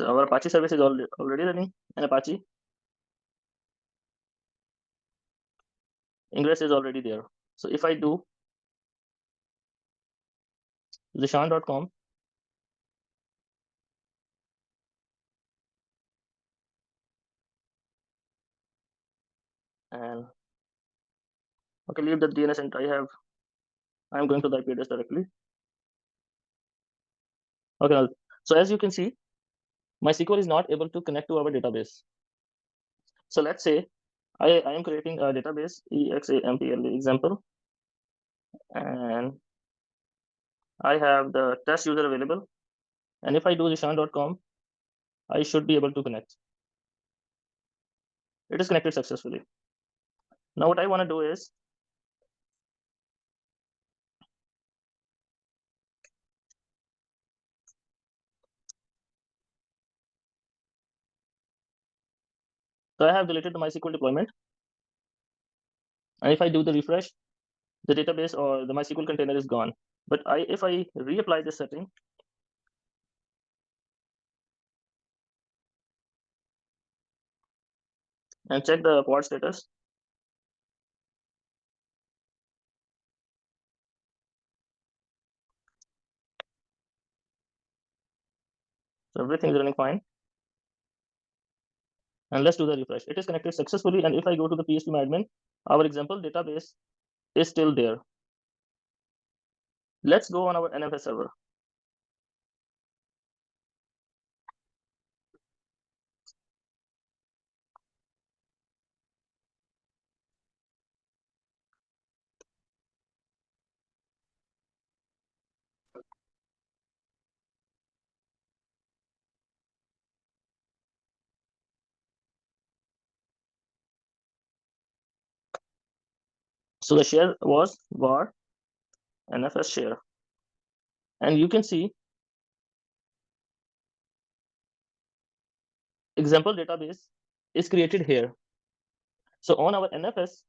So our Apache service is already running in Apache. Ingress is already there. So if I do zishan.com, and okay, leave the DNS and I'm going to the IP address directly. Okay, so as you can see, MySQL is not able to connect to our database. So let's say I am creating a database example example, and I have the test user available. And if I do zishan.com, I should be able to connect. It is connected successfully. Now what I want to do is so I have deleted the MySQL deployment. And if I do the refresh, the database or the MySQL container is gone. But if I reapply this setting, and check the pod status, so everything is running fine. And let's do the refresh. It is connected successfully. And if I go to the phpMyAdmin, our example database is still there. Let's go on our NFS server. So the share was var NFS share. And you can see example database is created here. So on our NFS,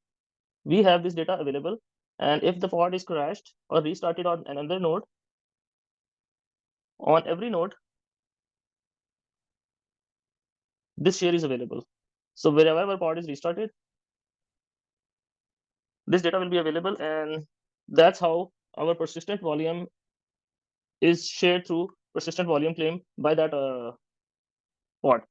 we have this data available. And if the pod is crashed or restarted on another node, on every node, this share is available. So wherever our pod is restarted, this data will be available. And that's how our persistent volume is shared through persistent volume claim by that pod.